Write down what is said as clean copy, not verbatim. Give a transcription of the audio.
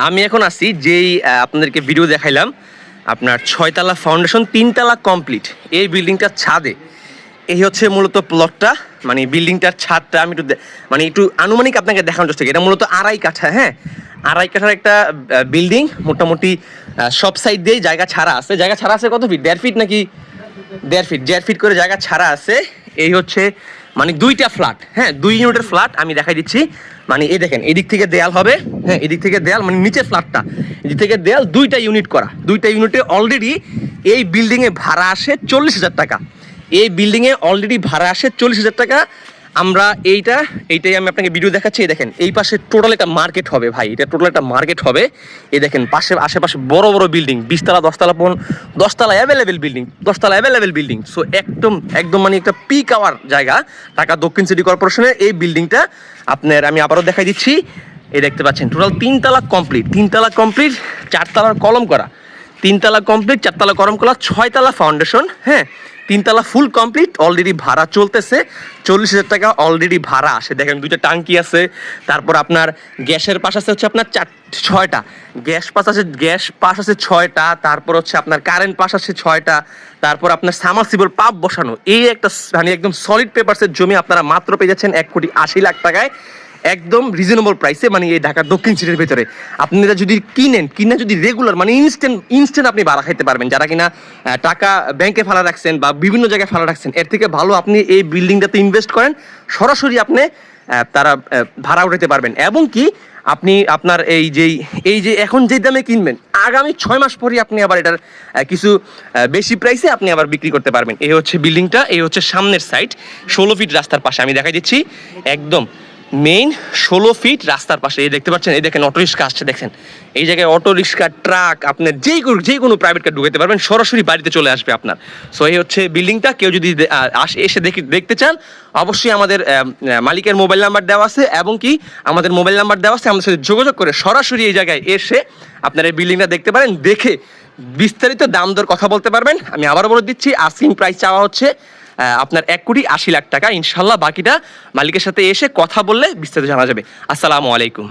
আমি এখন আছি যেই আপনাদেরকে ভিডিও দেখাইলাম, আপনার 6তলা ফাউন্ডেশন 3তলা কমপ্লিট এই বিল্ডিংটার ছাদে। এই হচ্ছে মূলত প্লটটা, মানে বিল্ডিংটার ছাদটা আমি একটু আনুমানিক আপনাকে দেখানোর চেষ্টা করি। এটা মূলত 2.5 কাঠা, হ্যাঁ 2.5 কাঠার একটা বিল্ডিং। মোটামুটি সব সাইড দিয়েই জায়গা ছাড়া আছে। জায়গা ছাড়া আছে কত ফিট? 1.5 ফিট নাকি 1.5 ফিট করে জায়গা ছাড়া আছে। এই হচ্ছে মানে 2টা ফ্ল্যাট, হ্যাঁ 2 ইউনিটের ফ্ল্যাট আমি দেখাই দিচ্ছি। মানে এই দেখেন, এদিক থেকে দেয়াল হবে, হ্যাঁ এদিক থেকে দেয়াল, মানে নিচের ফ্ল্যাটটা এদিক থেকে দেয়াল, 2টা ইউনিট করা। 2টা ইউনিটে অলরেডি এই বিল্ডিংয়ে ভাড়া আসে 40,000 টাকা। এই বিল্ডিংয়ে অলরেডি ভাড়া আসে 40,000 টাকা। আমরা এইটাই আমি আপনাকে ভিডিও দেখাচ্ছি। এই দেখেন, এই পাশে টোটাল একটা মার্কেট হবে ভাই, এটা টোটাল একটা মার্কেট হবে। এই দেখেন আশেপাশে বড় বড় বিল্ডিং, 20তলা 10তলা অ্যাভেলেবেল বিল্ডিং। সো একদম মানে একটা পিক আওয়ার জায়গা ঢাকা দক্ষিণ সিটি কর্পোরেশনের এই বিল্ডিংটা। আমি আবারও দেখাই দিচ্ছি। এই দেখতে পাচ্ছেন টোটাল 3তলা কমপ্লিট, 4তলার কলম করা, 3তলা কমপ্লিট, 4তলা কলম করা, 6তলা ফাউন্ডেশন, হ্যাঁ 3তলা ফুল কমপ্লিট। অলরেডি ভাড়া চলতেছে 40,000 টাকা অলরেডি ভাড়া আসে। দেখেন 2টা টাঙ্কি আছে। তারপর আপনার গ্যাসের পাশ আছে হচ্ছে আপনার 6টা গ্যাস পাশ আছে 6টা। তারপর হচ্ছে আপনার কারেন্ট পাশ আছে 6টা। তারপর আপনার সামারসিবল পাম্প বসানো। এই একটা মানে একদম সলিড পেপারসের জমি আপনারা মাত্র পেয়ে যাচ্ছেন 1,80,00,000 টাকায়, একদম রিজনেবল প্রাইসে। মানে এই ঢাকার দক্ষিণ সিটির ভেতরে আপনারা যদি কিনে যদি রেগুলার মানে ইনস্ট্যান্ট আপনি ভাড়া খাইতে পারবেন। যারা কিনা টাকা ব্যাংকে ফেলা রাখছেন বা বিভিন্ন জায়গায় ফেলা রাখছেন, এর থেকে ভালো আপনি এই বিল্ডিংটাতে ইনভেস্ট করেন, সরাসরি আপনি তারা ভাড়া উঠাতে পারবেন। এবং কি আপনি আপনার এই যে এখন যে দামে কিনবেন, আগামী 6 মাস পরে আপনি আবার এটার কিছু বেশি প্রাইসে আপনি আবার বিক্রি করতে পারবেন। এই হচ্ছে বিল্ডিংটা, এই হচ্ছে সামনের সাইড 16 ফিট রাস্তার পাশে। আমি দেখাই দিচ্ছি একদম মেইন 16 ফিট রাস্তার পাশে। এই দেখতে পাচ্ছেন, এই দেখেন অটো রিক্সা আসছে, দেখছেন এই জায়গায় অটো রিক্সা, ট্রাক, আপনার যে কোনো প্রাইভেট কার ঢুকাতে পারবেন, সরাসরি বাড়িতে চলে আসবে আপনার। সো এই হচ্ছে বিল্ডিংটা। কেউ যদি এসে দেখতে চান, অবশ্যই আমাদের মালিকের মোবাইল নাম্বার দেওয়া আছে, এবং কি আমাদের মোবাইল নাম্বার দেওয়া আছে, আমাদের সাথে যোগাযোগ করে সরাসরি এই জায়গায় এসে আপনার এই বিল্ডিংটা দেখতে পারেন। দেখে বিস্তারিত দাম দর কথা বলতে পারবেন। আমি আবারও বলে দিচ্ছি, আস্কিং প্রাইস চাওয়া হচ্ছে আপনার 1,80,00,000 টাকা। ইনশাল্লাহ বাকিটা মালিকের সাথে এসে কথা বললে বিস্তারিত জানা যাবে। আসসালামু আলাইকুম।